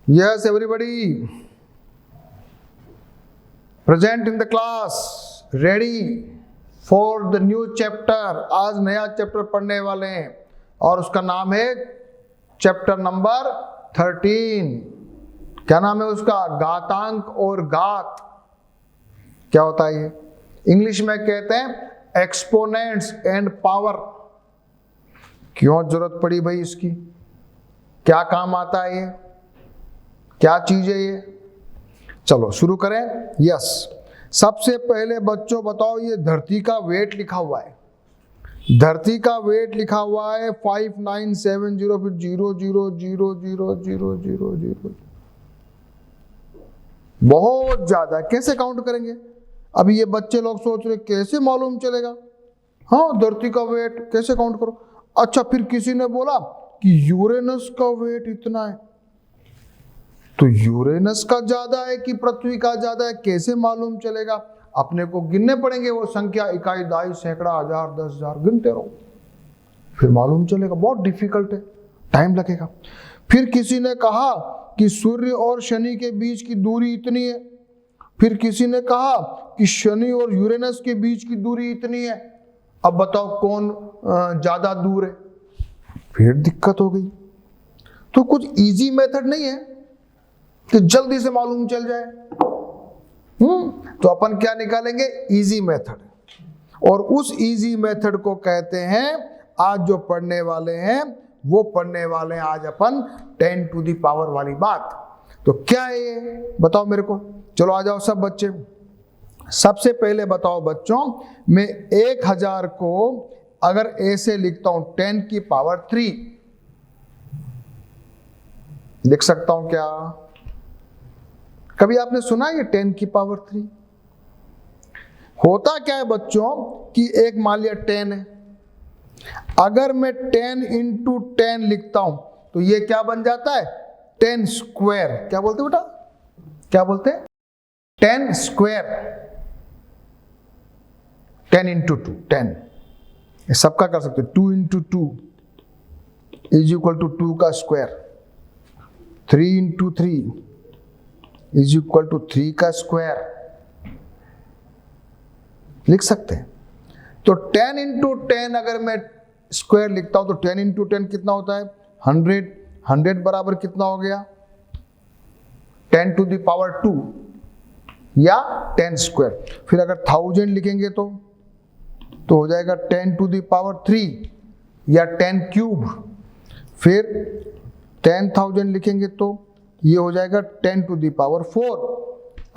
Yes, everybody. Present in the class. Ready for the new chapter. आज नया chapter पढ़ने वाले हैं और उसका नाम है चैप्टर नंबर 13। क्या नाम है उसका? घातांक और घात। क्या होता है ये? इंग्लिश में कहते हैं एक्सपोनेंट्स एंड पावर। क्यों जरूरत पड़ी भाई इसकी? क्या काम आता है ये? क्या चीज है ये? चलो शुरू करें। यस, सबसे पहले बच्चों बताओ, ये धरती का वेट लिखा हुआ है। धरती का वेट लिखा हुआ है 5970, फिर 0000000। बहुत ज्यादा है, कैसे काउंट करेंगे? अभी ये बच्चे लोग सोच रहे कैसे मालूम चलेगा? हाँ, धरती का वेट कैसे काउंट करो? अच्छा, फिर किसी ने बोला कि यूरेनस का वेट इतना है, तो यूरेनस का ज्यादा है कि पृथ्वी का ज्यादा है, कैसे मालूम चलेगा? अपने को गिनने पड़ेंगे वो संख्या, इकाई, दाई, सैकड़ा, हजार, 10,000 गिनते रहो, फिर मालूम चलेगा। बहुत डिफिकल्ट है, टाइम लगेगा। फिर किसी ने कहा कि सूर्य और शनि के बीच की दूरी इतनी है। फिर किसी ने कहा कि शनि और यूरेनस के बीच की दूरी इतनी है। अब बताओ कौन ज्यादा दूर है? फिर दिक्कत हो गई। तो कुछ इजी मेथड नहीं है कि जल्दी से मालूम चल जाए। तो अपन क्या निकालेंगे? Easy method. और उस इजी मेथड को कहते हैं, आज जो पढ़ने वाले हैं वो पढ़ने वाले हैं आज अपन 10 टू द पावर वाली बात। तो क्या है ये बताओ मेरे को। चलो आ जाओ सब बच्चे। सबसे पहले बताओ बच्चों, मैं 1000 को अगर ऐसे लिखता हूं 10 की पावर 3 लिख सकता हूं क्या? कभी आपने सुना ये 10 की पावर 3? होता क्या है बच्चों कि एक मान लिया 10 है, अगर मैं 10 इंटू 10 लिखता हूं तो ये क्या बन जाता है? 10 स्क्वायर। क्या बोलते बेटा? क्या बोलते हैं? 10 स्क्वायर। 10 इंटू 2 10। ये सबका कर सकते हो। 2 इंटू 2 इज इक्वल टू 2 का square. 3 into 3 is equal to 3 का स्क्वायर लिख सकते हैं। तो 10 इंटू 10 अगर मैं स्क्वायर लिखता हूं तो 10 इंटू 10 कितना होता है? 100। 100 बराबर कितना हो गया? 10 टू द पावर 2 या 10 स्क्वायर। फिर अगर 1000 लिखेंगे तो हो जाएगा 10 टू द पावर 3 या 10 क्यूब। फिर 10,000 लिखेंगे तो ये हो जाएगा 10 टू द पावर 4।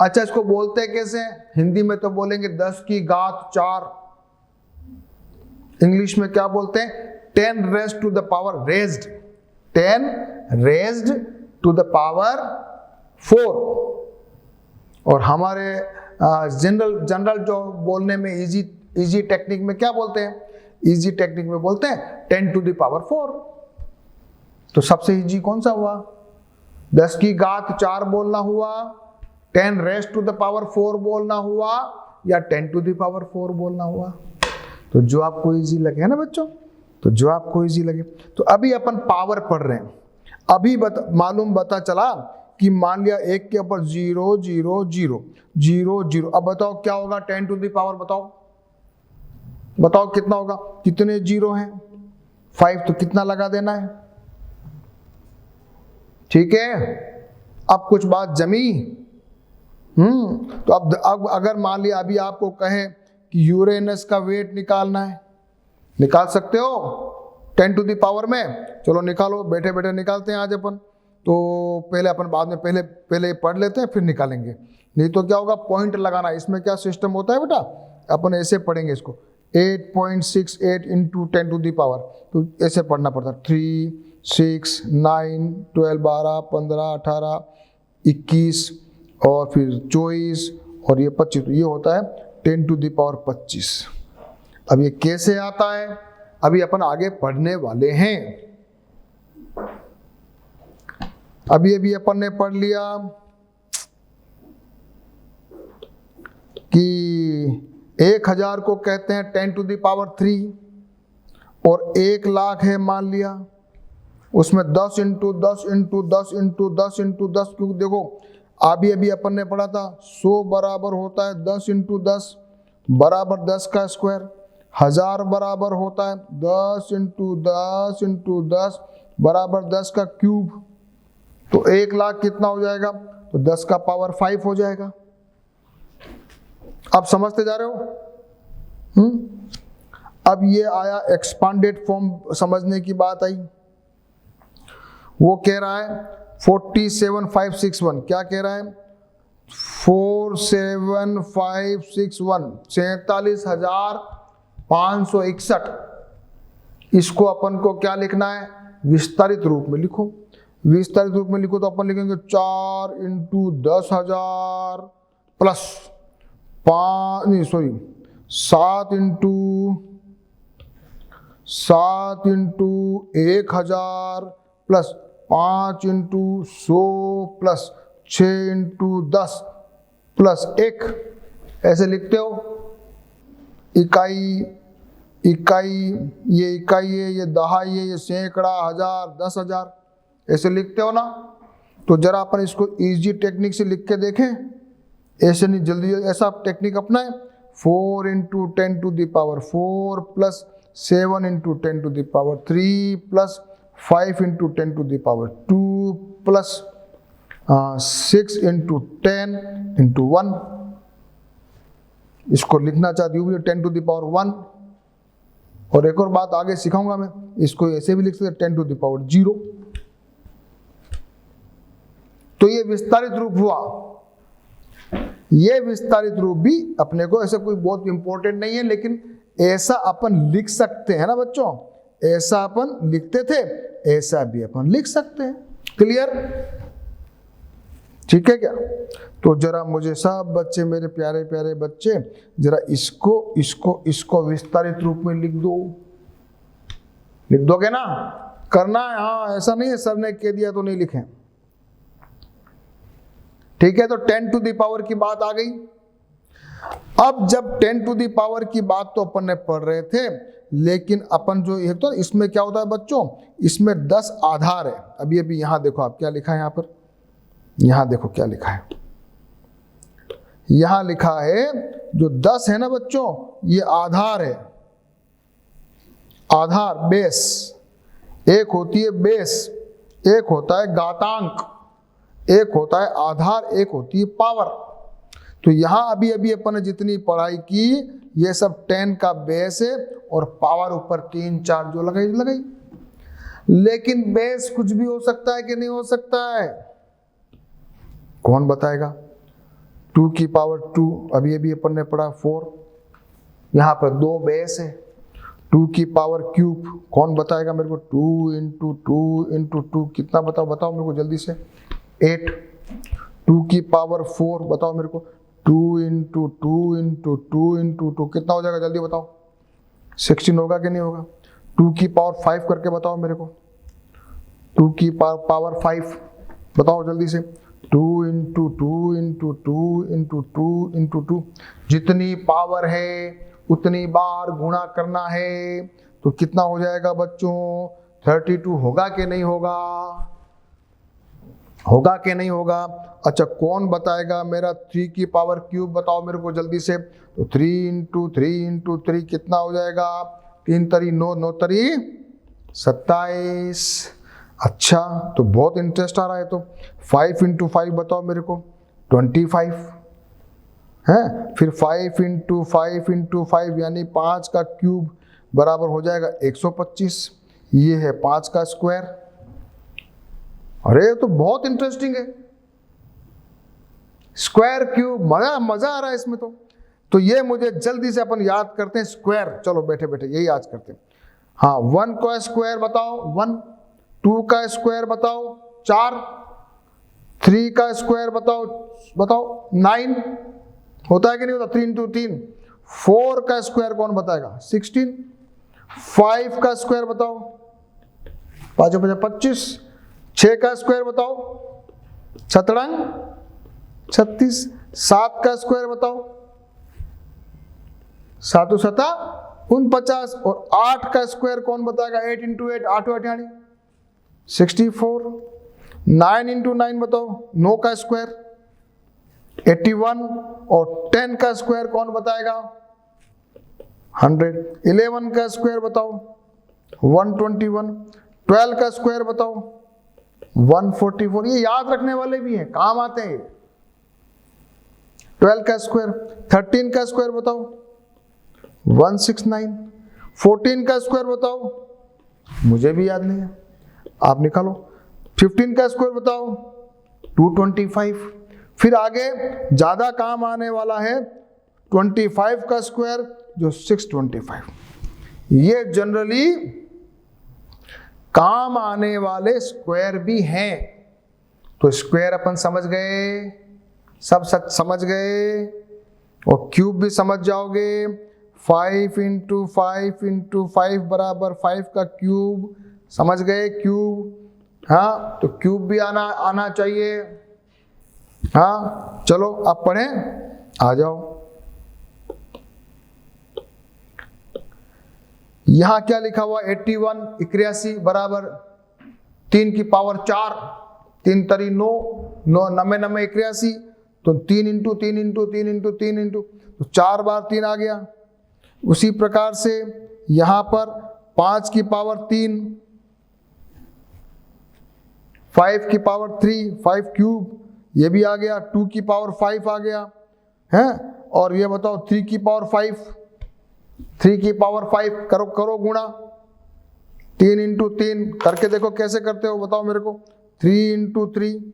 अच्छा, इसको बोलते हैं कैसे? हिंदी में तो बोलेंगे 10 की घात 4। इंग्लिश में क्या बोलते हैं? 10 raised to the power raised. 10 raised to the power 4। और हमारे जनरल जो बोलने में इजी टेक्निक में क्या बोलते हैं? इजी टेक्निक में बोलते हैं 10 टू द पावर 4। तो सबसे इजी कौन सा हुआ? 10 की घात 4 बोलना हुआ, 10 रेज़्ड टू द पावर 4 बोलना हुआ, या 10 टू द पावर 4 बोलना हुआ। तो जो आपको इजी लगे, है ना बच्चों? तो जो आपको इजी लगे। तो अभी अपन पावर पढ़ रहे हैं। अभी मालूम पता चला कि मान लिया 1 के ऊपर 0 0 0 0 0। अब बताओ क्या होगा 10 टू द पावर? बताओ कितना होगा? कितने जीरो हैं? 5। तो कितना लगा देना है? ठीक है, अब कुछ बात जमी। तो अब अगर मान लिया अभी आपको कहे कि यूरेनस का वेट निकालना है, निकाल सकते हो 10 टू द पावर में? चलो निकालो, बैठे बैठे निकालते हैं आज अपन। तो पहले अपन बाद में पहले पढ़ लेते हैं, फिर निकालेंगे। नहीं तो क्या होगा? पॉइंट लगाना। इसमें क्या सिस्टम होता है बेटा? अपन ऐसे पढ़ेंगे इसको, 8.68 इंटू 10 टू द पावर। तो ऐसे पढ़ना पड़ता है। 3 6 9 12 12 15 18 21 और फिर 24 और ये 25। तो ये होता है 10 टू द पावर 25। अब ये कैसे आता है अभी अपन आगे पढ़ने वाले हैं। अभी अपन ने पढ़ लिया कि 1000 को कहते हैं 10 टू द पावर 3 और 1 लाख है मान लिया, उसमें 10 इंटू 10 इंटू 10 इंटू 10 इंटू 10, क्योंकि देखो अभी अपन ने पढ़ा था 100 बराबर होता है 10 इंटू 10 बराबर 10 का स्क्वायर, 1000 बराबर होता है 10 इंटू 10 इंटू 10 बराबर 10 का क्यूब। तो 1 लाख कितना हो जाएगा, तो 10 का पावर 5 हो जाएगा। अब समझते जा रहे हो? अब ये आया एक्सपांडेड फॉर्म, समझने की बात आई। वो कह रहा है 47561, क्या कह रहा है 47561, 47,561। इसको अपन को क्या लिखना है, विस्तारित रूप में लिखो। विस्तारित रूप में लिखो तो अपन लिखेंगे 4 into 10,000 plus 7 into 1,000 plus 5 into 100 plus 6 into 10 plus 1, ऐसे लिखते हो। इकाई ये इकाई है, ये दहाई है, ये सैकड़ा, 1000, 10,000, ऐसे लिखते हो ना। तो जरा अपन इसको इजी टेक्निक से लिख के देखें, ऐसे नहीं, जल्दी ऐसा टेक्निक अपनाएं। 4 into 10 to the power 4 plus 7 into 10 to the power 3 plus 5 into 10 to the power 2 plus 6 into 10 into 1। इसको लिखना चाहती हूँ 10 टू द पावर 1। और एक और बात आगे सिखाऊंगा मैं, इसको ऐसे भी लिख सकते 10 टू द पावर 0। तो ये विस्तारित रूप हुआ। ये विस्तारित रूप भी अपने को ऐसा कोई बहुत इंपॉर्टेंट नहीं है, लेकिन ऐसा अपन लिख सकते हैं ना बच्चों, ऐसा अपन लिखते थे, ऐसा भी अपन लिख सकते हैं। क्लियर? ठीक है क्या? तो जरा मुझे सब बच्चे, मेरे प्यारे प्यारे बच्चे, जरा इसको विस्तारित रूप में लिख दो। लिख दोगे ना? करना है, हाँ, ऐसा नहीं है सर ने कह दिया तो नहीं लिखें। ठीक है, तो 10 टू द पावर की बात आ गई। अब जब 10 टू द पावर की बात तो अपन ने पढ़ रहे थे, लेकिन अपन जो ये तो इसमें क्या होता है बच्चों, इसमें 10 आधार है। अभी यहां देखो आप क्या लिखा है, यहां पर, यहां देखो क्या लिखा है। यहां लिखा है जो 10 है ना बच्चों, ये आधार है। आधार, बेस। एक होती है बेस, एक होता है घातांक, एक होता है आधार, एक होती है पावर। तो यहां अभी अपन ने जितनी पढ़ाई की, ये सब 10 का बेस है और पावर ऊपर 3 4 जो लगाई। लेकिन बेस कुछ भी हो सकता है कि नहीं हो सकता है, कौन बताएगा? 2 की पावर 2, अभी अपन ने पढ़ा 4, यहां पर 2 बेस है। 2 की पावर क्यूब, कौन बताएगा मेरे को? 2 इंटू 2 इंटू 2 कितना, बताओ मेरे को जल्दी से। 8। 2 की पावर 4 बताओ मेरे को। 2 इंटू 2 इंटू 2 इंटू 2 कितना हो जाएगा, जल्दी बताओ। 16 होगा कि नहीं होगा? 2 की पावर 5 करके बताओ मेरे को। 2 की पावर 5 बताओ जल्दी से। 2 इंटू 2 इंटू 2 इंटू 2 इंटू 2, जितनी पावर है उतनी बार गुणा करना है। तो कितना हो जाएगा बच्चों? 32 होगा कि नहीं होगा? होगा कि नहीं होगा? अच्छा, कौन बताएगा मेरा 3 की पावर क्यूब, बताओ मेरे को जल्दी से। तो 3 इंटू 3 इंटू 3 कितना हो जाएगा? 3 तरी 9, 9 तरी 27। अच्छा, तो बहुत इंटरेस्ट आ रहा है। तो 5 इंटू 5 बताओ मेरे को, 25 है। फिर 5 इंटू 5 इंटू 5 यानी 5 का क्यूब बराबर हो जाएगा 125। ये है 5 का स्क्वायर। अरे तो बहुत इंटरेस्टिंग है, स्क्वायर क्यूब, मजा आ रहा है इसमें। तो ये मुझे जल्दी से अपन याद करते हैं स्क्वायर। चलो बैठे बैठे यही याद करते हैं। हाँ, 1 का स्क्वायर बताओ 1, 2 का स्क्वायर बताओ 4, 3 का स्क्वायर बताओ 9 होता है कि नहीं होता? 3 इंटू 3। 4 का स्क्वायर कौन बताएगा? 16। 5 का स्क्वायर बताओ 5 5 25। 6 का स्क्वायर बताओ 17 36। 7 का स्क्वायर बताओ 7 7 49। और 8 का स्क्वायर कौन बताएगा? 8 इंटू 8, 8 8 यानी 64। 9 इंटू 9 बताओ, 9 का स्क्वायर 81, और 10 का स्क्वायर कौन बताएगा? 100। 11 का स्क्वायर बताओ 121। 12 का स्क्वायर बताओ 144। ये याद रखने वाले भी हैं, काम आते हैं। 12 का स्क्वायर। 13 का स्क्वायर बताओ 169। 14 का स्क्वायर बताओ, मुझे भी याद नहीं है, आप निकालो। 15 का स्क्वायर बताओ 225। फिर आगे ज्यादा काम आने वाला है 25 का स्क्वायर जो 625। ये जनरली काम आने वाले स्क्वायर भी हैं। तो स्क्वायर अपन समझ गए, सब सच समझ गए, और क्यूब भी समझ जाओगे। 5 इंटू 5 इंटू 5 बराबर 5 का क्यूब, समझ गए क्यूब। हाँ, तो क्यूब भी आना चाहिए। हाँ चलो अब पढ़ें, आ जाओ। यहां क्या लिखा हुआ? 81 81 बराबर 3 की पावर 4, 3 तरी 9, 9 नमे नमे 81, तो 3 इंटू 3 इंटू 3 इंटू 3 इंटू, तो 4 बार 3 आ गया। उसी प्रकार से यहां पर 5 की पावर 3, 5 की पावर 3, 5 क्यूब, ये भी आ गया। 2 की पावर 5 आ गया है। और ये बताओ 3 की पावर 5, 3 की पावर 5 करो गुणा। 3 इंटू 3 करके देखो कैसे करते हो, बताओ मेरे को। 3 इंटू 3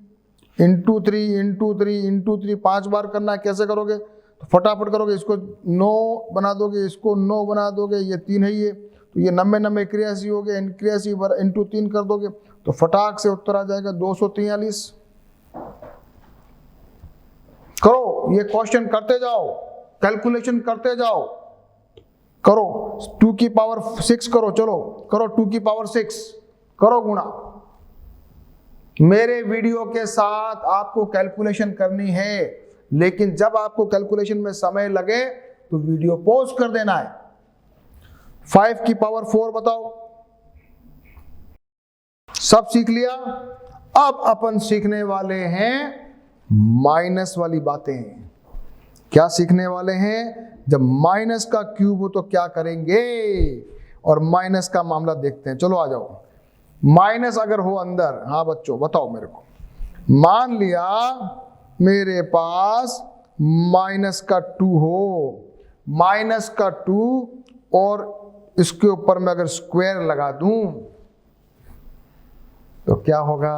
इंटू 3 इंटू 3 इंटू 3, 5 बार करना है। कैसे करोगे? तो फटाफट करोगे, इसको 9 बना दोगे, इसको 9 बना दोगे, ये 3 है ये, तो ये 90 90 81 हो गया। 81 इंटू 3 कर दोगे तो फटाक से उत्तर आ जाएगा 243। करो, ये क्वेश्चन करते जाओ, कैलकुलेशन करते जाओ, करो। 2 की पावर 6 करो, चलो करो 2 की पावर 6, करो गुणा। मेरे वीडियो के साथ आपको कैलकुलेशन करनी है, लेकिन जब आपको कैलकुलेशन में समय लगे तो वीडियो पॉज कर देना है। 5 की पावर 4 बताओ, सब सीख लिया। अब अपन सीखने वाले हैं माइनस वाली बातें। क्या सीखने वाले हैं? जब माइनस का क्यूब हो तो क्या करेंगे, और माइनस का मामला देखते हैं। चलो आ जाओ। माइनस अगर हो अंदर, हाँ बच्चों बताओ मेरे को। मान लिया मेरे पास माइनस का 2 हो, माइनस का 2, और इसके ऊपर मैं अगर स्क्वायर लगा दूं तो क्या होगा,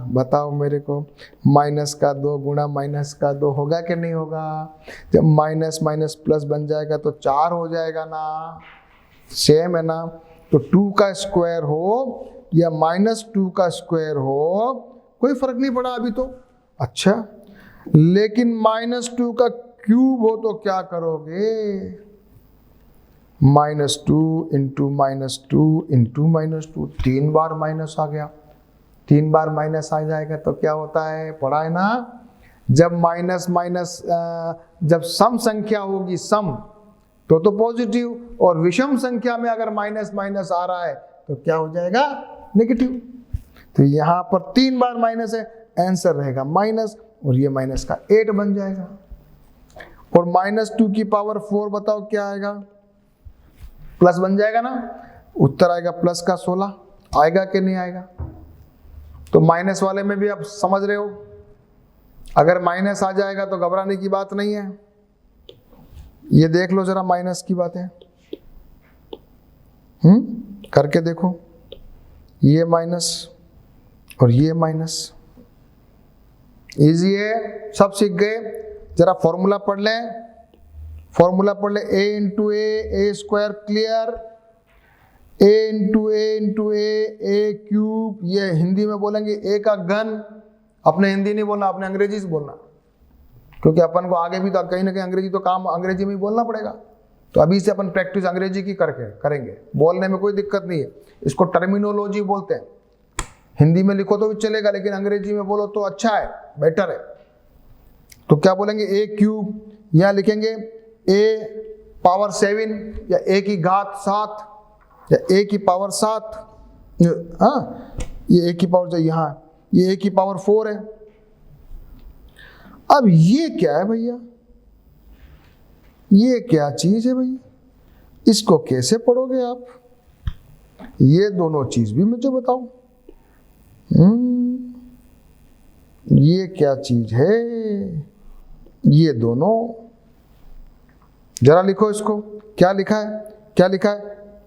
बताओ मेरे को। माइनस का 2 गुणा माइनस का 2 होगा कि नहीं होगा? जब माइनस माइनस प्लस बन जाएगा तो 4 हो जाएगा ना, सेम है ना। तो 2 का स्क्वायर हो या -2 का स्क्वायर हो, कोई फर्क नहीं पड़ा अभी तो। अच्छा, लेकिन -2 का क्यूब हो तो क्या करोगे? -2 इंटू -2 इंटू -2, 3 बार माइनस आ गया। 3 बार माइनस आ जाएगा तो क्या होता है, पढ़ा है ना। जब माइनस माइनस जब सम संख्या होगी, सम तो पॉजिटिव, और विषम संख्या में अगर माइनस माइनस आ रहा है तो क्या हो जाएगा, नेगेटिव। तो यहां पर 3 बार माइनस है, आंसर रहेगा माइनस, और ये माइनस का 8 बन जाएगा। और -2 की पावर 4 बताओ क्या आएगा, प्लस बन जाएगा ना, उत्तर आएगा प्लस का 16। आएगा कि नहीं आएगा? तो माइनस वाले में भी आप समझ रहे हो, अगर माइनस आ जाएगा तो घबराने की बात नहीं है। ये देख लो जरा माइनस की बात है, करके देखो। ये माइनस और ये माइनस, इजी है, सब सीख गए। जरा फॉर्मूला पढ़ लें, फॉर्मूला पढ़ लें। a into A square clear, a into A cube, ये हिंदी में बोलेंगे a का घन। अपने हिंदी नहीं बोलना, अपने अंग्रेजी से बोलना, क्योंकि अपन को आगे भी तो कहीं ना कहीं अंग्रेजी तो काम अंग्रेजी में ही बोलना पड़ेगा। तो अभी से अपन प्रैक्टिस अंग्रेजी की करके करेंगे, बोलने में कोई दिक्कत नहीं है। इसको टर्मिनोलॉजी बोलते हैं। हिंदी में लिखो तो भी चलेगा, लेकिन अंग्रेजी में बोलो तो अच्छा है, बेटर है। तो क्या बोलेंगे, a क्यूब, यहां लिखेंगे a पावर 7 या a की घात 7 या a की पावर 7। हाँ, ये a की पावर जो यहाँ ये a की पावर 4 है। अब ये क्या है भैया, ये क्या चीज है भैया, इसको कैसे पढ़ोगे आप? ये दोनों चीज भी मुझे बताओ। ये क्या चीज है, ये दोनों जरा लिखो इसको। क्या लिखा है, क्या लिखा है?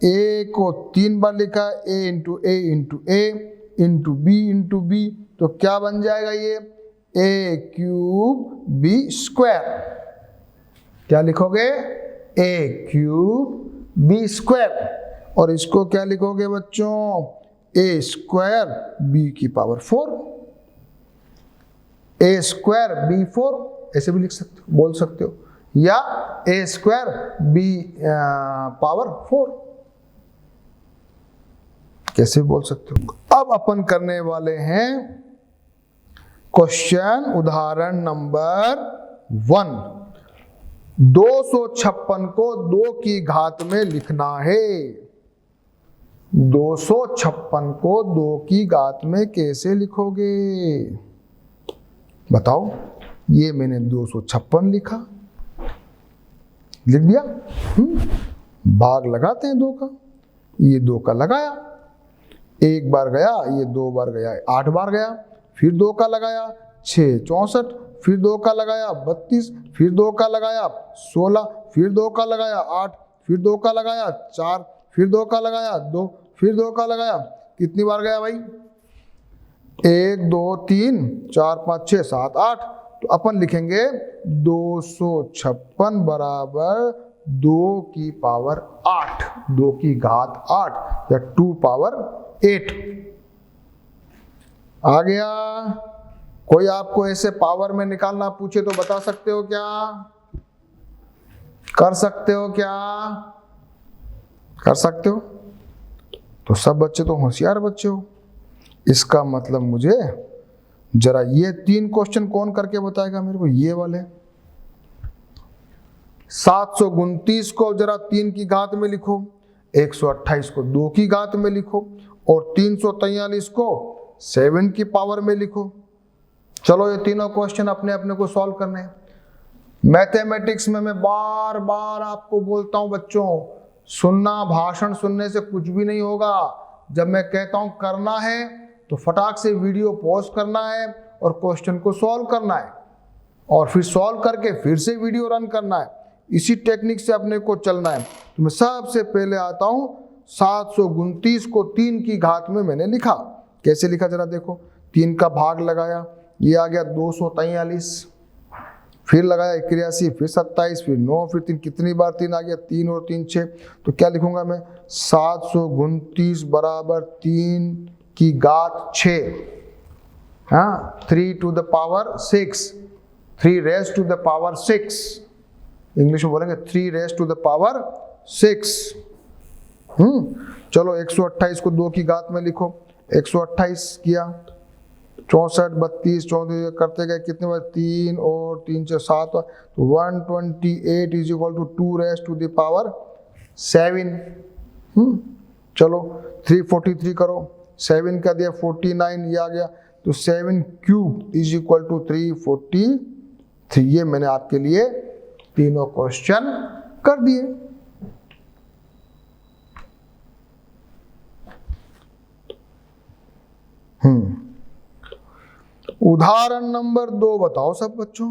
ए को 3 बार लिखा है, ए इंटू ए इंटू ए इंटू बी इंटू बी, तो क्या बन जाएगा ये? ए क्यूब बी स्क्वायर। क्या लिखोगे? ए क्यूब बी स्क्वायर। और इसको क्या लिखोगे बच्चों? ए स्क्वायर बी की पावर 4, ए स्क्वायर बी 4, ऐसे भी लिख सकते हो, बोल सकते हो, या ए स्क्वायर बी पावर 4, कैसे बोल सकते हो। अब अपन करने वाले हैं क्वेश्चन उदाहरण नंबर 1। 256 को 2 की घात में लिखना है। 256 को 2 की घात में कैसे लिखोगे बताओ? ये मैंने 256 लिखा, लिख दिया। भाग लगाते हैं 2 का, ये 2 का लगाया, 1 बार गया, ये 2 बार गया, 8 बार गया, फिर 2 का लगाया 6 64, फिर 2 का लगाया 32, फिर 2 का लगाया 16, फिर 2 का लगाया 8, फिर 2 का लगाया 4, फिर 2 का लगाया 2, फिर 2 का लगाया, कितनी बार गया भाई? 1 2 3 4 5 6 7 8। तो अपन लिखेंगे 256 बराबर 2 की पावर 8, 2 की घात 8 या 2 पावर 8 आ गया। कोई आपको ऐसे पावर में निकालना पूछे तो बता सकते हो क्या? कर सकते हो क्या? कर सकते हो? तो सब बच्चे तो होशियार बच्चे हो। इसका मतलब मुझे जरा ये 3 क्वेश्चन कौन करके बताएगा मेरे को? ये वाले 729 को जरा 3 की घात में लिखो, 128 को 2 की घात में लिखो, और 343 को 7 की पावर में लिखो। चलो ये तीनों क्वेश्चन अपने अपने को सॉल्व करने हैं। मैथमेटिक्स में मैं बार बार आपको बोलता हूं बच्चों, सुनना, भाषण सुनने से कुछ भी नहीं होगा। जब मैं कहता हूं करना है तो फटाक से वीडियो पॉज करना है और क्वेश्चन को सॉल्व करना है, और फिर सॉल्व करके फिर से वीडियो रन करना है। इसी टेक्निक से अपने को चलना है। तो मैं सबसे पहले आता हूं 729 को 3 की घात में मैंने लिखा। कैसे लिखा जरा देखो। 3 का भाग लगाया, ये आ गया 243, फिर लगाया 81, फिर 27, फिर 9, फिर 3, कितनी बार 3 आ गया? 3 और 3 6। तो क्या लिखूंगा मैं? 729 बराबर 3 की घात 6, हाँ, 3 to the power 6, 3 raised to the power 6, English में बोलेंगे 3 raised to the power 6। चलो 128 को 2 की घात में लिखो। 128 किया, 64 32 34 करते गए, कितने बार? 3 और 3 से 7, तो 128 is equal to 2 raised to the power 7। चलो 343 करो, 7 का दिया 49, ये आ गया, तो 7 क्यूब इज इक्वल टू 343। ये मैंने आपके लिए तीनों क्वेश्चन कर दिए। उदाहरण नंबर 2 बताओ सब बच्चों।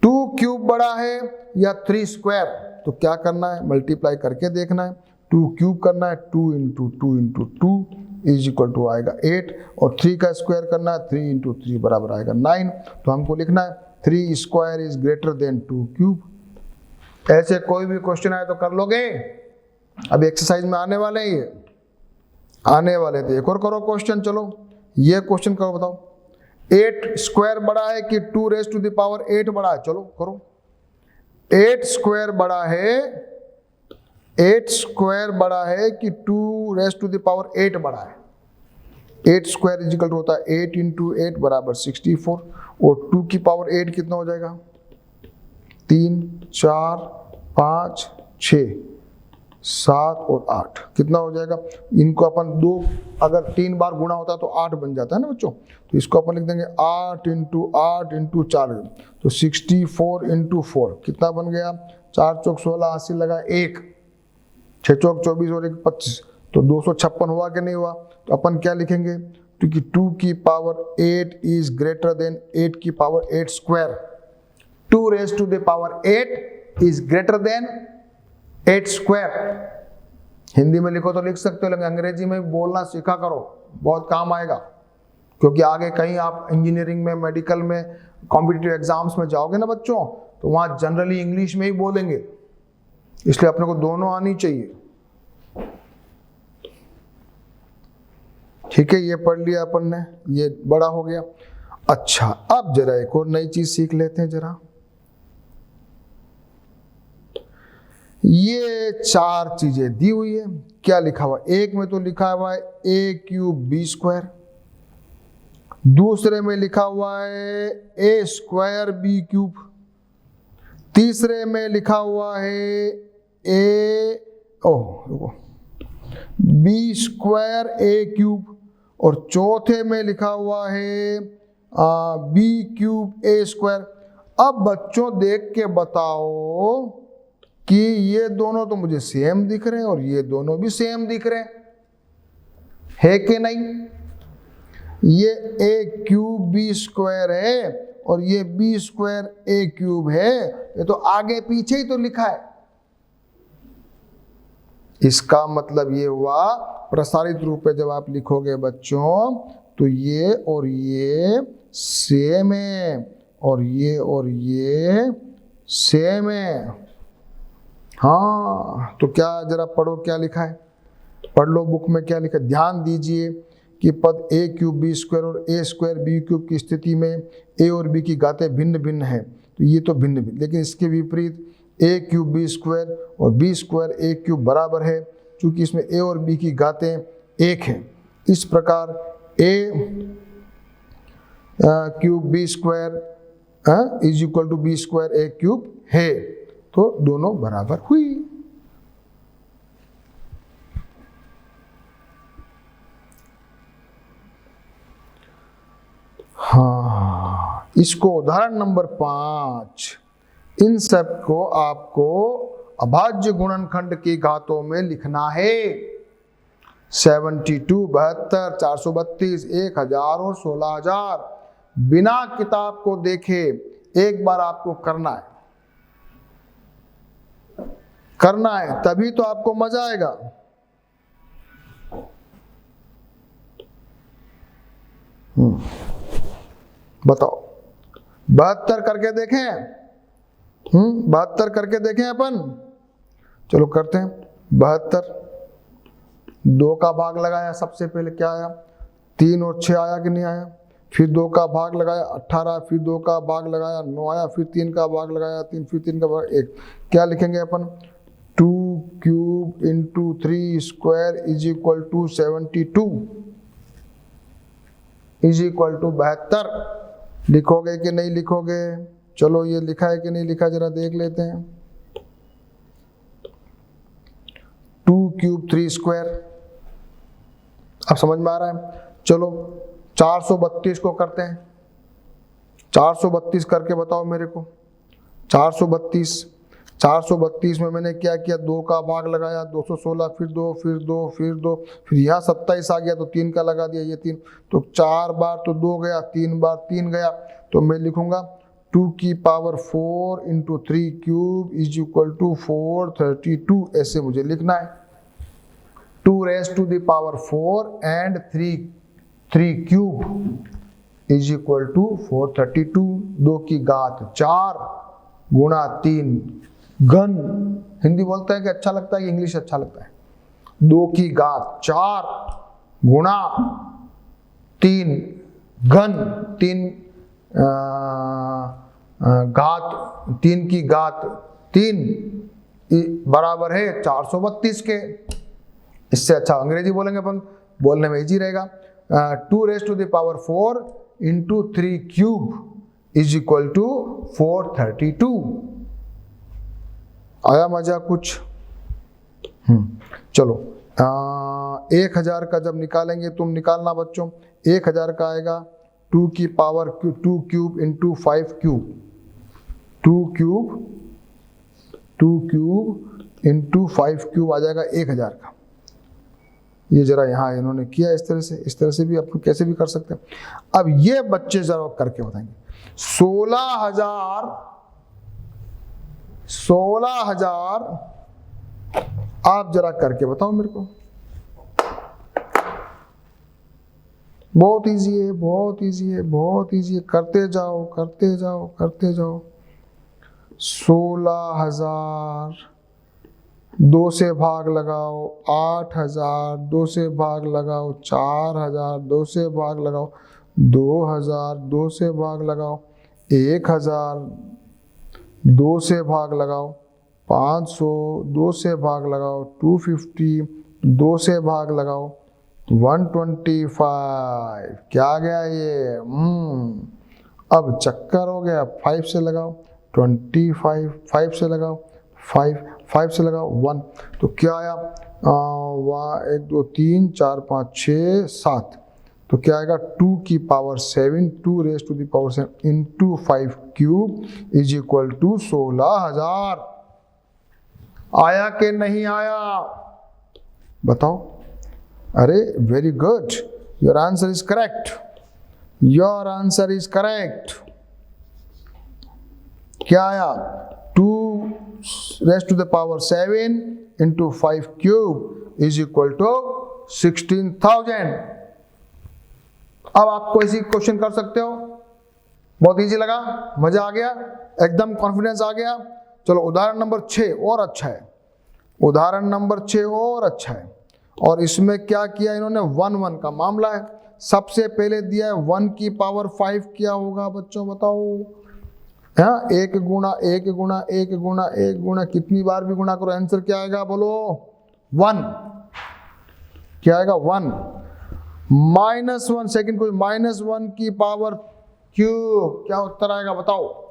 2 क्यूब बड़ा है या 3 स्क्वायर? तो क्या करना है? मल्टीप्लाई करके देखना है। 2 क्यूब करना है, 2 into 2 into 2 is equal to आएगा 8, और 3 का स्क्वायर करना है, 3 इंटू 3 बराबर आएगा 9। तो हमको लिखना है 3 square is greater then 2 cube. ऐसे कोई भी क्वेश्चन आए तो कर लोगे। अब एक्सरसाइज में आने वाले हैं, ये आने वाले थे। एक और करो क्वेश्चन, चलो ये क्वेश्चन करो, बताओ 8 स्क्वायर बड़ा है कि 2 रेज टू द पावर 8 बड़ा है? चलो करो। 8 स्क्वायर बड़ा है, 8 स्क्वायर बड़ा है कि 2 रेज टू द पावर 8 बड़ा है? 8 स्क्वायर इजिकल टू होता है 8 इंटू 8 बराबर 64, और 2 की पावर 8 कितना हो जाएगा? 3 4 5 6, 7 और 8 कितना हो जाएगा? इनको अपन 2 अगर 3 बार गुणा होता है तो 8 बन जाता है ना बच्चों। तो इसको अपन लिख देंगे 8 इंटू 8 इंटू 4, तो 64 इंटू 4 कितना बन गया? 4 चौक 16, 80 लगा 1, 6 चौक 24 और 1 25, तो 256 हुआ कि नहीं हुआ? तो अपन क्या लिखेंगे? क्योंकि 2 की पावर 8 इज ग्रेटर देन 8 की power 8 square. 2 raise to the power 8 is greater than 8 square. Hindi में लिखो तो लिख सकते हो, लेकिन अंग्रेजी में बोलना सीखा करो, बहुत काम आएगा। क्योंकि आगे कहीं आप इंजीनियरिंग में, मेडिकल में, कॉम्पिटिटिव एग्जाम्स में जाओगे ना बच्चों, तो वहां जनरली इंग्लिश में ही बोलेंगे, इसलिए अपने को दोनों आनी चाहिए। ठीक है, ये पढ़ लिया अपन ने, ये बड़ा हो गया। अच्छा, अब जरा एक और नई चीज सीख लेते हैं जरा। ये 4 चीजें दी हुई है, क्या लिखा हुआ? एक में तो लिखा हुआ है a क्यूब b स्क्वायर, दूसरे में लिखा हुआ है a स्क्वायर b क्यूब, तीसरे में लिखा हुआ है b स्क्वायर a क्यूब, और चौथे में लिखा हुआ है b क्यूब a स्क्वायर। अब बच्चों देख के बताओ कि ये दोनों तो मुझे सेम दिख रहे हैं और ये दोनों भी सेम दिख रहे हैं, है कि नहीं? ये a क्यूब b स्क्वायर है और ये b स्क्वायर a क्यूब है, ये तो आगे पीछे ही तो लिखा है। इसका मतलब ये हुआ, प्रसारित रूप में जब आप लिखोगे बच्चों, तो ये और ये सेम है और ये सेम है। हाँ, तो क्या, जरा पढ़ो क्या लिखा है, पढ़ लो बुक में क्या लिखा है। ध्यान दीजिए कि पद a क्यूब b स्क्वायर और a स्क्वायर b क्यूब की स्थिति में a और b की घातें भिन्न भिन्न है, तो ये तो भिन्न भिन्न, लेकिन इसके विपरीत a क्यूब b स्क्वायर और b स्क्वायर a क्यूब बराबर है, क्योंकि इसमें a और b की घातें 1 है। इस प्रकार a cube b square is equal to b square a cube है, तो दोनों बराबर हुई। हाँ, इसको उदाहरण नंबर 5, इन सब को आपको अभाज्य गुणनखंड की घातों में लिखना है। 72, 72, 432, 1000 और 16000 बिना किताब को देखे एक बार आपको करना है, तभी तो आपको मजा आएगा। बताओ, 72 करके देखें। 72 करके देखें अपन, चलो करते हैं। 72, 2 का भाग लगाया, सबसे पहले क्या आया? 3 और 6 आया कि नहीं आया? फिर 2 का भाग लगाया 18, फिर 2 का भाग लगाया 9 आया, फिर 3 का भाग लगाया 3, फिर 3 का भाग 1। क्या लिखेंगे अपन? 2 cube into 3 square is equal to 72 is equal to 72। लिखोगे कि नहीं लिखोगे? चलो, ये लिखा है कि नहीं लिखा, जरा देख लेते हैं। 2 क्यूब 3 स्क्वायर, अब समझ में आ रहा है? चलो 432 को करते हैं। 432 करके बताओ मेरे को। 432 में मैंने क्या किया? 2 का भाग लगाया 216, फिर 2, फिर 2, फिर 2, फिर यहाँ 27 आ गया तो 3 का लगा दिया, ये 3, तो 4 बार तो 2 गया, 3 बार 3 गया, तो मैं लिखूंगा 2 की power 4 into 3 cube is equal to 432, ऐसे मुझे लिखना है। 2 raise to the power 4 and 3 cube is equal to 432, 2 की घात 4 गुणा 3 घन। हिंदी बोलता है कि अच्छा लगता है कि इंग्लिश अच्छा लगता है? 2 की घात 4 गुणा 3 घन, 3 घात 3 की घात 3 बराबर है 432 के। इससे अच्छा अंग्रेजी बोलेंगे अपन, बोलने में इजी रहेगा। 2 raise to the power 4 into 3 cube is equal to 432। आया मजा कुछ? चलो 1000 का जब निकालेंगे, तुम निकालना बच्चों, 1000 का आएगा 2 की power 2 cube into 5 cube, 2 cube into 5 cube आ जाएगा 1000 का। ये जरा यहाँ इन्होंने किया इस तरह से भी आप कैसे भी कर सकते हैं। अब ये बच्चे जरा करके बताएंगे 16,000 आप जरा करके बताओ मेरे को। बहुत इजी है, बहुत इजी है, बहुत इजी है, करते जाओ करते जाओ करते जाओ। 16,000 2 से भाग लगाओ, 8,000 2 से भाग लगाओ, 4,000 2 से भाग लगाओ, 2,000 2 से भाग लगाओ, 1,000 2 से भाग लगाओ, 500 2 से भाग लगाओ, 250 2 से भाग लगाओ, 125 क्या आ गया ये? अब चक्कर हो गया। 5 से लगाओ, 25 5 से लगाओ, 5 से लगाओ 1, तो क्या आया? 1 2 3 4 5 6 7, तो क्या आएगा? 2 की power 7, 2 raise to the power 7 into 5 cube is equal to 16,000। आया कि नहीं आया? बताओ। अरे very good, your answer is correct, your answer is correct. क्या आया? 2 raise to the power 7 into 5 cube is equal to 16,000। अब आप कोई सी क्वेश्चन कर सकते हो। बहुत इजी लगा, मजा आ गया, एकदम कॉन्फिडेंस आ गया। चलो उदाहरण नंबर 6 और अच्छा है, उदाहरण नंबर 6 और अच्छा है। और इसमें क्या किया इन्होंने? 1 1 का मामला है। सबसे पहले दिया है 1 की पावर 5 क्या होगा बच्चों बताओ? हाँ, 1 गुणा 1 गुणा 1 गुणा 1 गुणा, कितनी बार भी गुणा करो आंसर क्या आएगा बोलो? 1। क्या आएगा? 1 -1 सेकंड को -1 की पावर क्यूब, क्या उत्तर आएगा बताओ?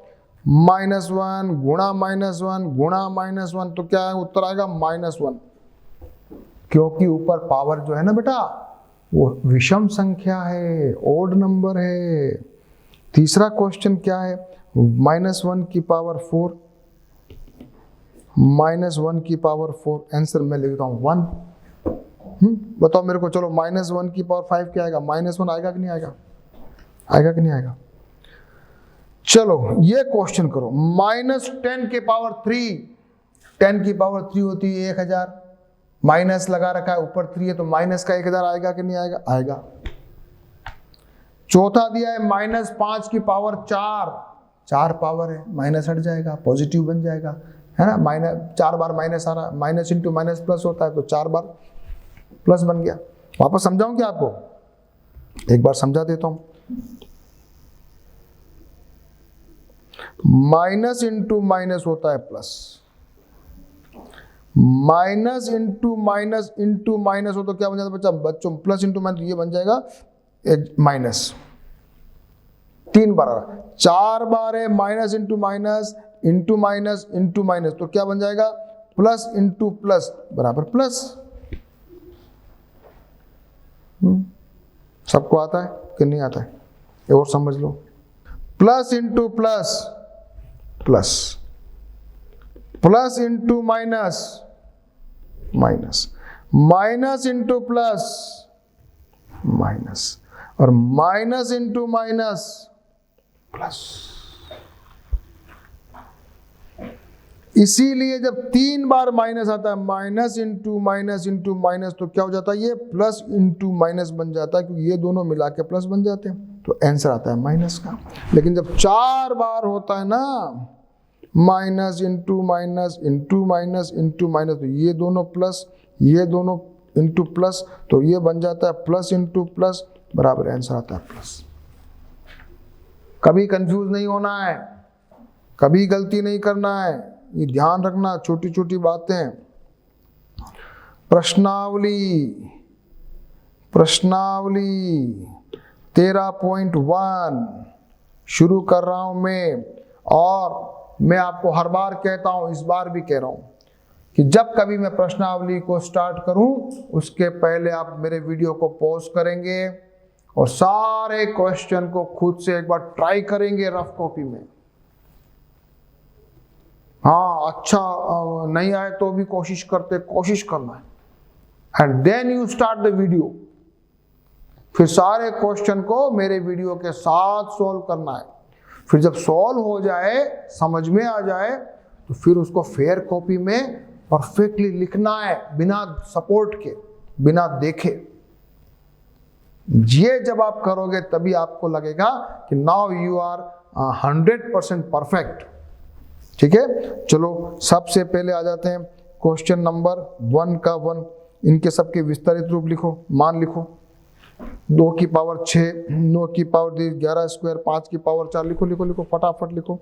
-1 गुणा -1 गुणा -1, तो क्या उत्तर आएगा? -1, क्योंकि ऊपर पावर जो है ना बेटा वो विषम संख्या है, ओड नंबर है। तीसरा क्वेश्चन क्या है? -1 की पावर 4, -1 की पावर 4, आंसर मैं लिखता हूँ 1। बताओ मेरे को। चलो -1 की पावर 5 क्या आएगा? -1 आएगा कि नहीं आएगा? आएगा कि नहीं आएगा? चलो ये क्वेश्चन करो। -10 के पावर 3, 10 की पावर 3 होती है 1000, माइनस लगा रखा है, ऊपर 3 है तो माइनस का 1000 आएगा कि नहीं आएगा? आएगा। चौथा दिया है -5 की पावर 4, 4 पावर है, माइनस हट जाएगा, पॉजिटिव बन जाएगा, है ना? -4 बार माइनस आ रहा है, माइनस इंटू माइनस प्लस होता है, तो 4 बार प्लस बन गया। वापस समझाऊं क्या आपको? एक बार समझा देता हूं। माइनस इंटू माइनस होता है plus, minus into minus into minus हो तो क्या बन जाता है बच्चों? प्लस इंटू माइनस, ये बन जाएगा माइनस। 3 बार आ रहा, 4 बार है minus into minus into minus into minus, तो क्या बन जाएगा? प्लस इंटू प्लस बराबर प्लस। सबको आता है कि नहीं आता है? ये और समझ लो। Plus into plus plus, plus into minus minus, minus into plus minus, और माइनस इंटू माइनस प्लस। इसीलिए जब 3 बार माइनस आता है, minus into minus into minus, तो क्या हो जाता है? ये प्लस इंटू माइनस बन जाता है, क्योंकि ये दोनों मिला के प्लस बन जाते हैं, तो आंसर आता है माइनस का। लेकिन जब 4 बार होता है ना, minus into minus into minus into minus, तो ये दोनों प्लस, ये दोनों इंटू प्लस, तो ये बन जाता है प्लस इंटू प्लस बराबर आंसर आता है प्लस। कभी कंफ्यूज नहीं होना है, कभी गलती नहीं करना है, ये ध्यान रखना, छोटी छोटी बातें। प्रश्नावली, प्रश्नावली 13.1 शुरू कर रहा हूं मैं, और मैं आपको हर बार कहता हूं, इस बार भी कह रहा हूं, कि जब कभी मैं प्रश्नावली को स्टार्ट करूं उसके पहले आप मेरे वीडियो को पॉज करेंगे और सारे क्वेश्चन को खुद से एक बार ट्राई करेंगे रफ कॉपी में। हाँ, अच्छा नहीं आए तो भी कोशिश करना है। And then you start the video. फिर सारे क्वेश्चन को मेरे वीडियो के साथ सॉल्व करना है। फिर जब सॉल्व हो जाए, समझ में आ जाए, तो फिर उसको फेयर कॉपी में परफेक्टली लिखना है, बिना सपोर्ट के, बिना देखे। ये जब आप करोगे तभी आपको लगेगा कि नाउ यू आर 100% परफेक्ट। ठीक है, चलो सबसे पहले आ जाते हैं क्वेश्चन नंबर 1 का 1। इनके सबके विस्तारित रूप लिखो, मान लिखो। 2 की पावर 6, 9 की पावर 11 स्क्वायर, 5 की पावर 4। लिखो फटाफट लिखो।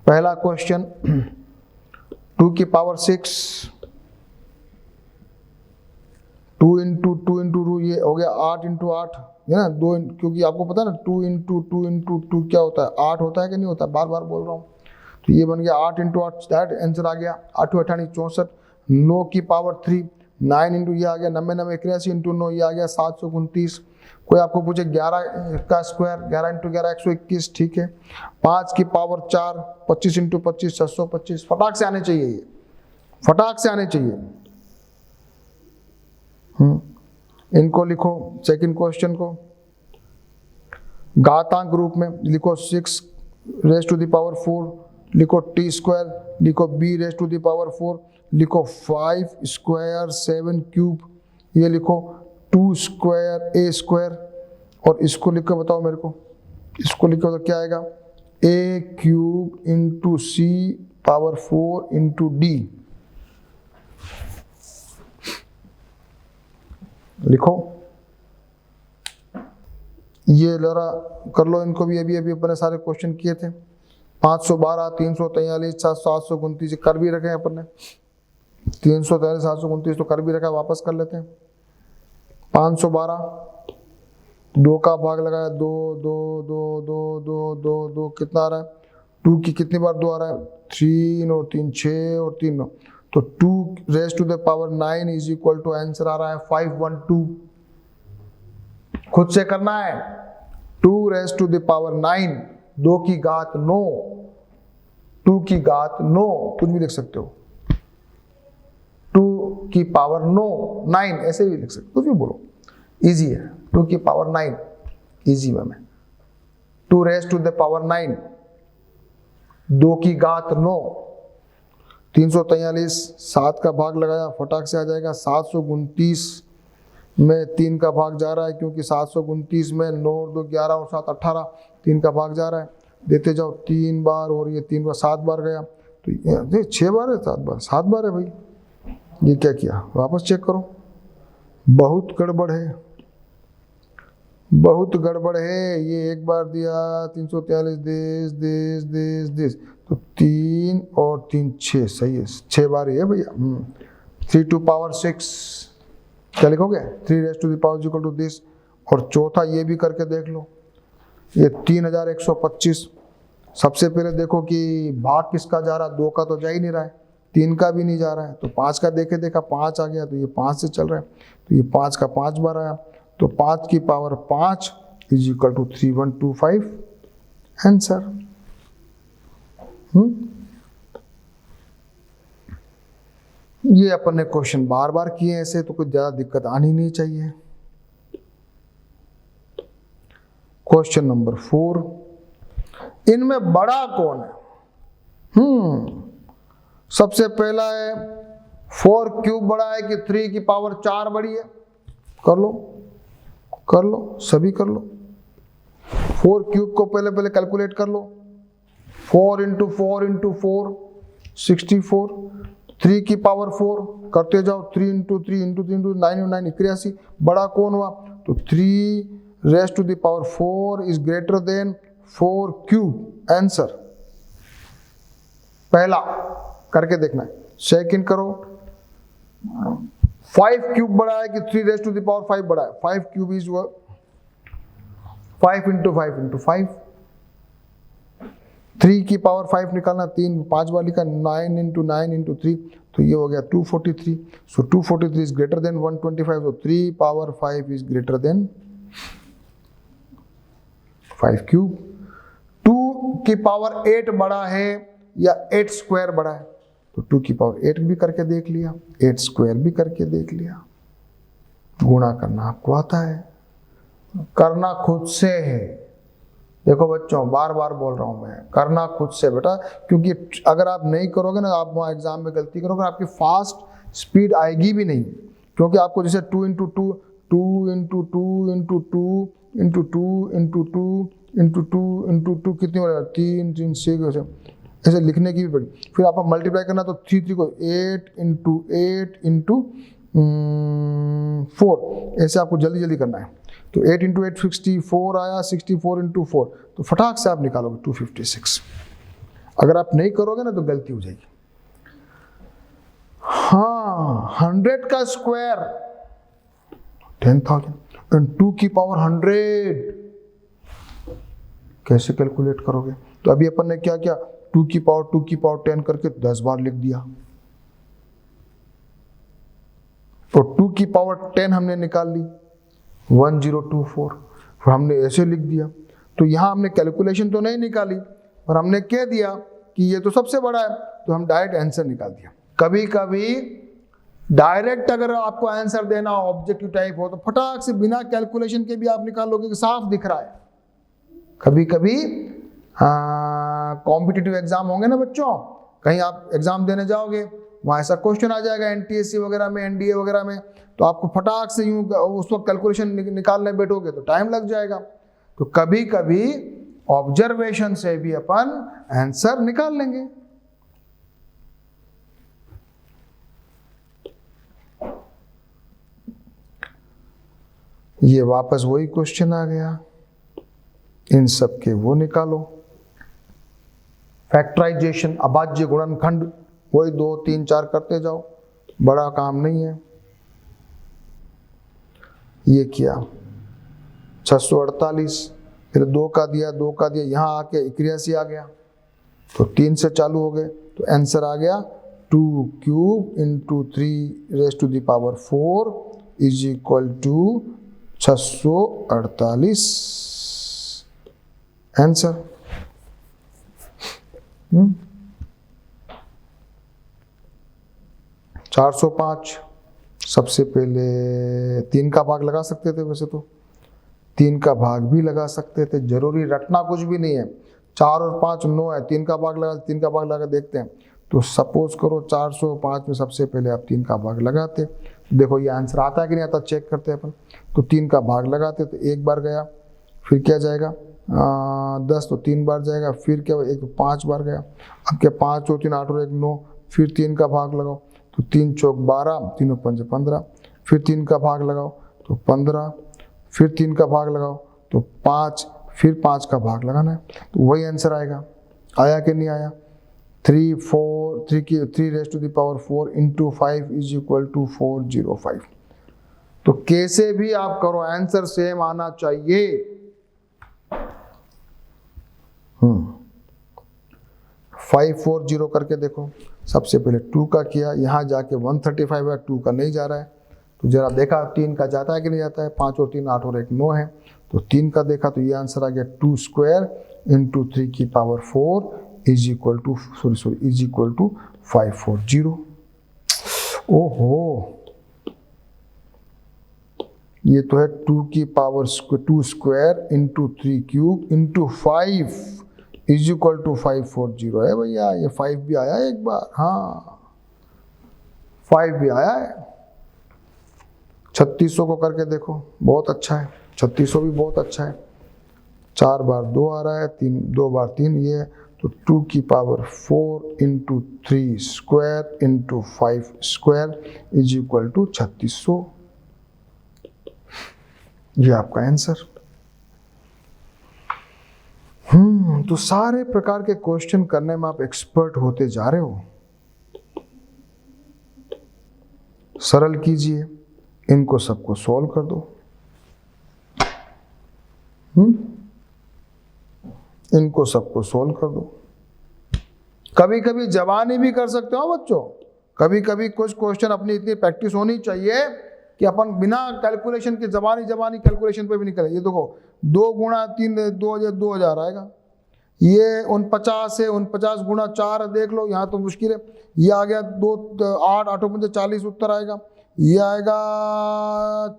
पहला क्वेश्चन 2 की पावर 6, 2 इंटू 2 ये हो गया 8 इंटू 8 है ना। 2 क्योंकि आपको पता है ना 2 इंटू 2 क्या होता है, 8 होता है कि नहीं होता, बार बार बोल रहा हूँ। तो ये बन गया 8 इंटू 8, दैट आंसर आ गया 8 × 8 = 64। 9 की पावर 3, 9 इंटू ये आ गया 99, 81 इंटू 9 ये आ गया 729। कोई आपको पूछे 11 का स्क्वायर, 11 इंटू 11 121, ठीक है। 5 की पावर 4, 25 इंटू 25 625। फटाक से आने चाहिए, ये फटाक से आने चाहिए। इनको लिखो। सेकंड क्वेश्चन को घातांक रूप में लिखो। 6 रेज़ टू द पावर 4 लिखो, t स्क्वायर लिखो, b raise to the power 4 लिखो, 5 स्क्वायर 7 क्यूब ये लिखो, 2 स्क्वायर a स्क्वायर। और इसको लिख के बताओ मेरे को, इसको लिख के तो क्या आएगा, a cube into c power 4 into d। लिखो, ये जरा कर लो इनको भी। अभी अपने सारे क्वेश्चन किए थे। 512, 343, 729 कर भी रखे हैं अपन ने। 343, 729 तो कर भी रखा है, वापस कर लेते हैं। 512, 2 का भाग लगाया, 2 2 2 2 2 2 2 कितना आ रहा है, 2 की कितनी बार 2 आ रहा है, 3 और 3 6 और 3 9। तो 2 raise to the power 9 is equal to answer आ रहा है 512। खुद से करना है। 2 रेज़ टू द पावर 9, 2 की घात 9, 2 की घात 9, कुछ भी लिख सकते हो। 2 की पावर 9 ऐसे भी लिख सकते हो, कुछ भी बोलो, इजी है। 2 की पावर 9 इजी में 2 रेज़ टू द पावर 9, 2 की घात 9, 343, 7 का भाग लगाया, फटाक से आ जाएगा। 729 में 3 का भाग जा रहा है, क्योंकि 729 में 9 और 2 11 और 7 18, 3 का भाग जा रहा है। देते जाओ 3 बार, और ये 3 बार 7 बार गया, तो ये 6 बार है, 7 बार है भाई। ये क्या किया, वापस चेक करो। बहुत गड़बड़ है, बहुत गड़बड़ है। ये एक बार दिया 343 देश, तो 3 और 3 6, सही है, 6 बार ही है भैया। 3 टू पावर 6 क्या लिखोगे, 3 raise to the power equal to this. और चौथा ये भी करके देख लो, ये 3125। सबसे पहले देखो कि भाग किसका जा रहा है, 2 का तो जा ही नहीं रहा है, 3 का भी नहीं जा रहा है, तो 5 का देखा 5 आ गया, तो ये 5 से चल रहा है, तो ये 5 का 5 बार आया, तो 5 की power 5 is equal to 3125 answer. ये अपन ने क्वेश्चन बार बार किए ऐसे, तो कुछ ज्यादा दिक्कत आनी नहीं चाहिए। क्वेश्चन नंबर 4, इनमें बड़ा कौन है? सबसे पहला है 4 क्यूब बड़ा है कि 3 की पावर 4 बड़ी है? कर लो, सभी कर लो। 4 क्यूब को पहले कैलकुलेट कर लो। 4 इंटू 4 इंटू 4 64। 3 की पावर 4 करते जाओ, 3 इंटू 3 इंटू 3 इंटू 9 9 81। बड़ा कौन हुआ? तो 3 raise to the power 4 is greater than 4 cube. Answer पहला करके देखना है। सेकंड करो, 5 क्यूब बड़ा है कि 3 रेज़ टू द पावर 5 बड़ा है? 5 क्यूब इज 5 इंटू 5 इंटू 5। 3 की पावर 5 निकालना, 3 5 बार लिखा, 9 इंटू 9 इंटू 3, तो ये हो गया 243। सो 243 is greater then 125, so 3 power 5 is greater then 5 cube. 2 की पावर 8 बड़ा है या 8 स्क्वायर बड़ा है, तो 2 की पावर 8 भी करके देख लिया, 8 स्क्वायर भी करके देख लिया। गुणा करना आपको आता है, करना खुद से है। देखो बच्चों, बार बार बोल रहा हूं मैं, करना खुद से बेटा, क्योंकि अगर आप नहीं करोगे ना, आप वहाँ एग्जाम में गलती करोगे, आपकी फास्ट स्पीड आएगी भी नहीं, क्योंकि आपको जैसे 2 into 2 2 into 2 into 2 into 2 into 2 into 2 into 2 कितनी हो, 3 3 6 ऐसे लिखने की भी पड़ी। फिर आप मल्टीप्लाई करना, तो 3 को 8 इंटू 8 इंटू 4, ऐसे आपको जल्दी जल्दी करना है। तो 8 इंटू 8 64 आया, 64 इंटू 4, तो फटाक से आप निकालोगे 256। अगर आप नहीं करोगे ना तो गलती हो जाएगी। हाँ, 100 का स्क्वायर 10,000 एंड 2 की पावर 100 कैसे कैलकुलेट करोगे? तो अभी अपन ने क्या किया, 2 की पावर 10 करके 10 बार लिख दिया, तो 2 की पावर 10 हमने निकाल ली 1024, फिर हमने ऐसे लिख दिया। तो यहाँ हमने कैलकुलेशन तो नहीं निकाली, पर हमने कह दिया कि ये तो सबसे बड़ा है, तो हम डायरेक्ट आंसर निकाल दिया। कभी कभी डायरेक्ट अगर आपको आंसर देना ऑब्जेक्टिव टाइप हो, तो फटाक से बिना कैलकुलेशन के भी आप निकालोगे कि साफ दिख रहा है। कभी कभी कॉम्पिटिटिव एग्जाम होंगे ना बच्चों, कहीं आप एग्जाम देने जाओगे, वहाँ ऐसा क्वेश्चन आ जाएगा एनटीएससी वगैरह में, एनडीए वगैरह में, तो आपको फटाक से यूं उस वक्त कैलकुलेशन निकालने बैठोगे तो टाइम लग जाएगा। तो कभी कभी ऑब्जर्वेशन से भी अपन आंसर निकाल लेंगे। ये वापस वही क्वेश्चन आ गया, इन सब के वो निकालो। फैक्टराइजेशन, अभाज्य गुणनखंड, वही 2 3 4 करते जाओ, बड़ा काम नहीं है। ये किया 648, फिर 2 का दिया, 2 का दिया, यहाँ आके 81 आ गया, तो 3 से चालू हो गए, तो आंसर आ गया 2 cube into 3 raise to the power 4 is equal to 648 answer. 405, सबसे पहले 3 का भाग लगा सकते थे, वैसे तो 3 का भाग भी लगा सकते थे, जरूरी रटना कुछ भी नहीं है। 4 और 5 9 है, 3 का भाग लगा, 3 का भाग लगा देखते हैं। तो सपोज करो 405 में सबसे पहले आप 3 का भाग लगाते, देखो ये आंसर आता है कि नहीं आता, चेक करते हैं अपन। तो 3 का भाग लगाते, तो 1 बार गया, फिर क्या जाएगा 10, तो 3 बार जाएगा, फिर क्या 1 5 बार गया, अब क्या 5 और 3 8 और 1 9, फिर 3 का भाग लगाओ, तो 3 चौक 12, 3 5 15, फिर 3 का भाग लगाओ तो 15, फिर 3 का भाग लगाओ तो 5, फिर 5 का भाग लगाना है, तो वही आंसर आएगा। आया कि नहीं आया? 3 raise to the power 4 into 5 is equal to 405। तो कैसे भी आप करो आंसर सेम आना चाहिए। 540 करके देखो, सबसे पहले 2 का किया, यहाँ जाके 135 है, 2 का नहीं जा रहा है, तो जरा देखा 3 का जाता है कि नहीं जाता है, 5 और 3 8 और 1 9 है, तो 3 का देखा, तो ये आंसर आ गया 2 स्क्वायर इंटू 3 की पावर 4 इज इक्वल टू 540। ओहो, ये तो है 2 की power 2 square into 3 cube into 5 is equal to 540 है भैया। ये 5 भी आया है एक बार, हाँ 5 भी आया है। 3600 को करके देखो, बहुत अच्छा है, 3600 भी बहुत अच्छा है। 4 बार 2 आ रहा है, 2 बार 3 ये, तो 2 की power 4 into 3 square into 5 square is equal to 3600। ये आपका आंसर। तो सारे प्रकार के क्वेश्चन करने में आप एक्सपर्ट होते जा रहे हो। सरल कीजिए, इनको सबको सॉल्व कर दो। इनको सबको सॉल्व कर दो। कभी कभी जबानी भी कर सकते हो बच्चों, कभी कभी कुछ क्वेश्चन अपनी इतनी प्रैक्टिस होनी चाहिए कि अपन बिना कैलकुलेशन के जबानी कैलकुलेशन पे भी निकले। ये देखो 2 गुणा 3 2000 आएगा, ये 49 से 49 गुणा 4 देख लो, यहाँ तो मुश्किल है। ये आ गया 2 8 8 मुझे 40 उत्तर आएगा। ये आएगा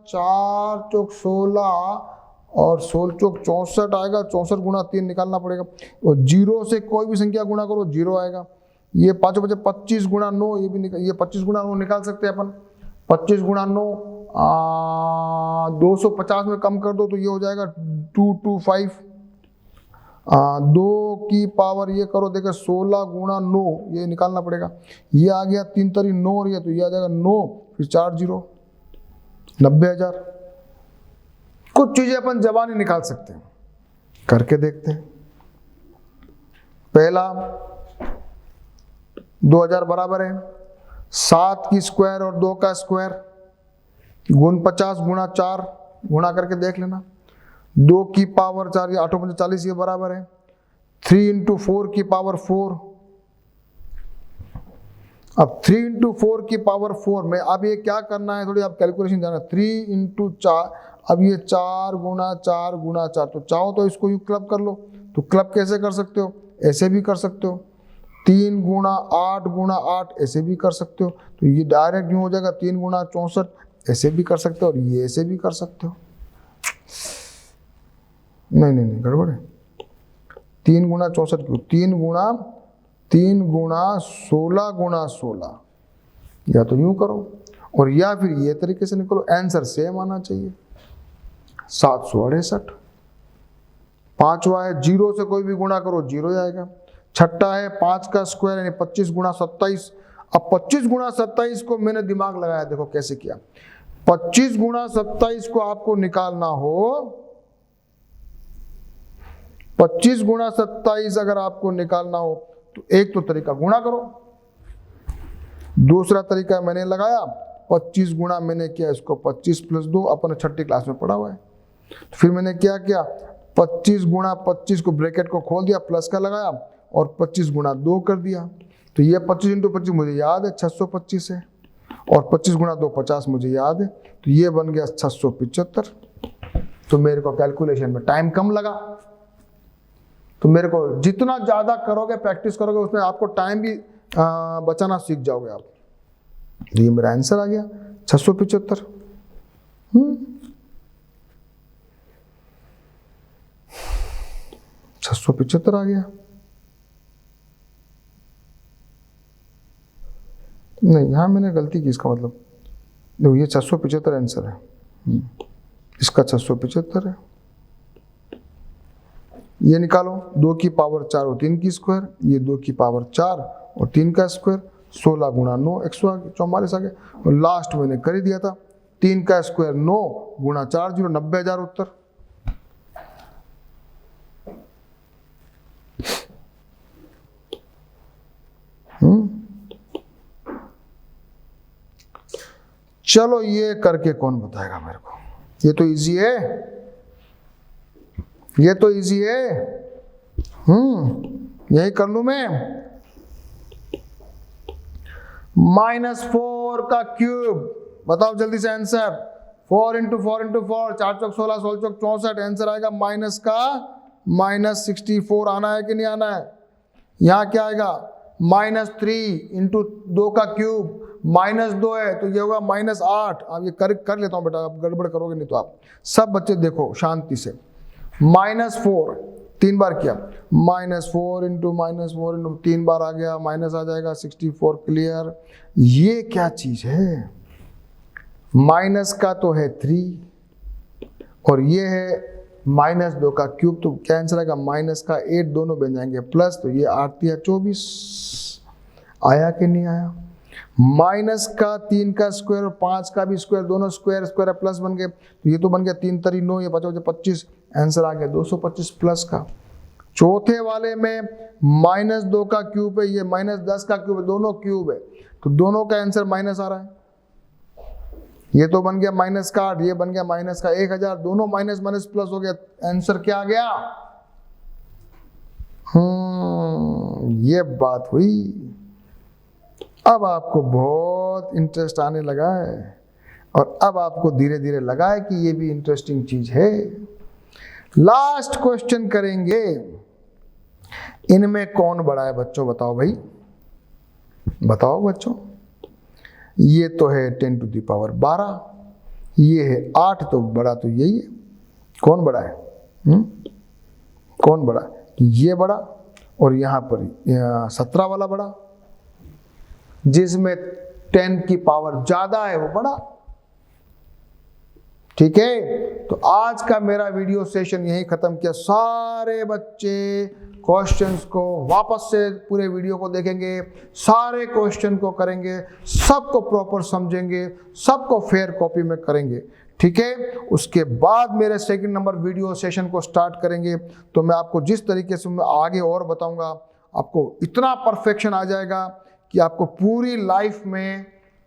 4 चौक 16 और 16 चौक 64 आएगा। 64 गुणा 3 निकालना पड़ेगा, और 0 से कोई भी संख्या गुणा करो 0 आएगा। ये 5 बजे 25 गुणा 9, ये भी ये 25 गुणा 9 निकाल सकते हैं अपन। 25 गुणा 9 250 में कम कर दो तो ये हो जाएगा 225। 2 की पावर ये करो, देखो 16 गुणा 9 ये निकालना पड़ेगा। ये आ गया 3 तरी 9 और ये तो ये आ जाएगा 9, फिर 4 0 90,000। कुछ चीजें अपन जबानी निकाल सकते हैं, करके देखते हैं। पहला 2000 बराबर है 7 की स्क्वायर और 2 का स्क्वायर गुण 50 गुणा 4, गुणा करके देख लेना। 2 की पावर 4 ये 8 40 ये बराबर है 3 इंटू 4 की पावर 4। अब 3 इंटू 4 की पावर 4 में अब ये क्या करना है, थोड़ी आप कैलकुलेशन जाना। 3 इंटू 4, अब ये 4 गुणा 4 गुणा 4, तो चाहो तो इसको यूं क्लब कर लो। तो क्लब कैसे कर सकते हो, ऐसे भी कर सकते हो। 3 गुणा 8 गुणा 8 ऐसे भी कर सकते हो। तो ये डायरेक्ट यूं हो जाएगा 3 गुणा 64, ऐसे भी कर सकते हो, और ये ऐसे भी कर सकते हो। नहीं गड़बड़ है। 3 गुणा 64 क्यों, 3 गुणा 16 गुणा 16, या तो यूं करो और या फिर ये तरीके से निकलो। आंसर सेम आना चाहिए 768। पांचवा है 0 से कोई भी गुणा करो 0 आएगा। छठा है 5 का स्क्वायर यानी 25 गुणा 27। अब 25 गुणा 27 को मैंने दिमाग लगाया, देखो कैसे किया। 25 गुणा 27 को आपको निकालना हो, 25 गुणा 27 अगर आपको निकालना हो तो एक तो तरीका गुणा करो, दूसरा तरीका मैंने लगाया 25 गुणा मैंने किया इसको 25 प्लस 2, अपन 6ठी क्लास में पढ़ा हुआ है। तो फिर मैंने क्या किया, 25 गुणा 25 को ब्रैकेट को खोल दिया, प्लस का लगाया और 25 गुणा 2 कर दिया। तो ये 25 इंटू 25 मुझे याद है 625 है, और 25 गुणा 2 50 मुझे याद है, तो ये बन गया 675। तो मेरे को कैलकुलेशन में टाइम कम लगा। तो मेरे को जितना ज़्यादा करोगे प्रैक्टिस करोगे उसमें आपको टाइम भी बचाना सीख जाओगे आप। तो ये मेरा आंसर आ गया 675। 675 आ गया। नहीं, यहाँ मैंने गलती की, इसका मतलब देखो ये 675 आंसर है, इसका 675 है। ये निकालो 2 की पावर 4 और 3 की स्क्वायर, ये 2 की पावर 4 और 3 का स्क्वायर, 16 गुणा 9 144 आ गया। और लास्ट मैंने कर ही दिया था 3 का स्क्वायर 9 गुणा 4 0 90,000 उत्तर। चलो ये करके कौन बताएगा मेरे को, ये तो इजी है, ये तो इजी है। यही कर लूं मैं। -4 का क्यूब, बताओ जल्दी से आंसर। 4 इंटू 4 इंटू 4 4 चौक 16 16 चौक 64, आंसर आएगा माइनस का -64। आना है कि नहीं आना है? यहाँ क्या आएगा -3 इंटू 2 का क्यूब, -2 है तो ये होगा -8। अब ये कर लेता हूँ बेटा, आप गड़बड़ करोगे नहीं तो आप सब बच्चे देखो शांति से। -4 3 बार किया, -4 इंटू 3 बार आ गया, माइनस आ जाएगा 64। क्लियर? ये क्या चीज है, माइनस का तो है 3 और ये है -2 का क्यूब, तो क्या आंसर आएगा माइनस का 8, दोनों बन जाएंगे प्लस, तो ये 8 या 24 आया कि नहीं आया। माइनस का 3 का स्क्वायर और 5 का भी स्क्वायर, दोनों स्क्वायर स्क्वायर प्लस बन गए, तो ये तो बन गया 3 तरी 9, ये 5 25, आंसर आ गया 225 प्लस का। चौथे वाले में -2 का क्यूब है, ये -10 का क्यूब है, दोनों क्यूब है, तो दोनों का आंसर माइनस आ रहा है। ये तो बन गया माइनस का 8, ये बन गया माइनस का 1000, दोनों माइनस माइनस प्लस हो गया, आंसर क्या आ गया? ये बात हुई। अब आपको बहुत इंटरेस्ट आने लगा है और अब आपको धीरे धीरे लगा है कि ये भी इंटरेस्टिंग चीज है। लास्ट क्वेश्चन करेंगे, इनमें कौन बड़ा है बच्चों? बताओ भाई, बताओ बच्चों। ये तो है 10 टू द पावर 12, ये है 8, तो बड़ा तो यही है। कौन बड़ा है? कौन बड़ा है? ये बड़ा, और यहाँ पर 17 वाला बड़ा, जिसमें 10 की पावर ज्यादा है वो बड़ा। ठीक है, तो आज का मेरा वीडियो सेशन यही खत्म किया। सारे बच्चे क्वेश्चंस को वापस से पूरे वीडियो को देखेंगे, सारे क्वेश्चन को करेंगे, सबको प्रॉपर समझेंगे, सबको फेयर कॉपी में करेंगे। ठीक है, उसके बाद मेरे सेकंड नंबर वीडियो सेशन को स्टार्ट करेंगे। तो मैं आपको जिस तरीके से मैं आगे और बताऊंगा, आपको इतना परफेक्शन आ जाएगा कि आपको पूरी लाइफ में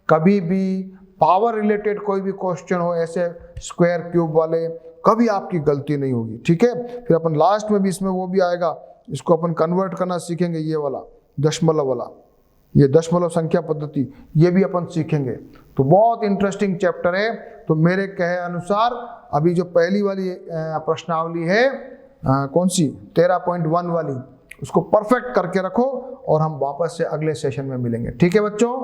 कभी भी पावर रिलेटेड कोई भी क्वेश्चन हो, ऐसे स्क्वायर क्यूब वाले, कभी आपकी गलती नहीं होगी। ठीक है, फिर अपन लास्ट में भी इसमें वो भी आएगा, इसको अपन कन्वर्ट करना सीखेंगे, ये वाला दशमलव वाला, ये दशमलव संख्या पद्धति, ये भी अपन सीखेंगे। तो बहुत इंटरेस्टिंग चैप्टर है। तो मेरे कहे अनुसार अभी जो पहली वाली प्रश्नावली है, कौन सी 13.1 वाली, उसको परफेक्ट करके रखो और हम वापस से अगले सेशन में मिलेंगे। ठीक है बच्चों।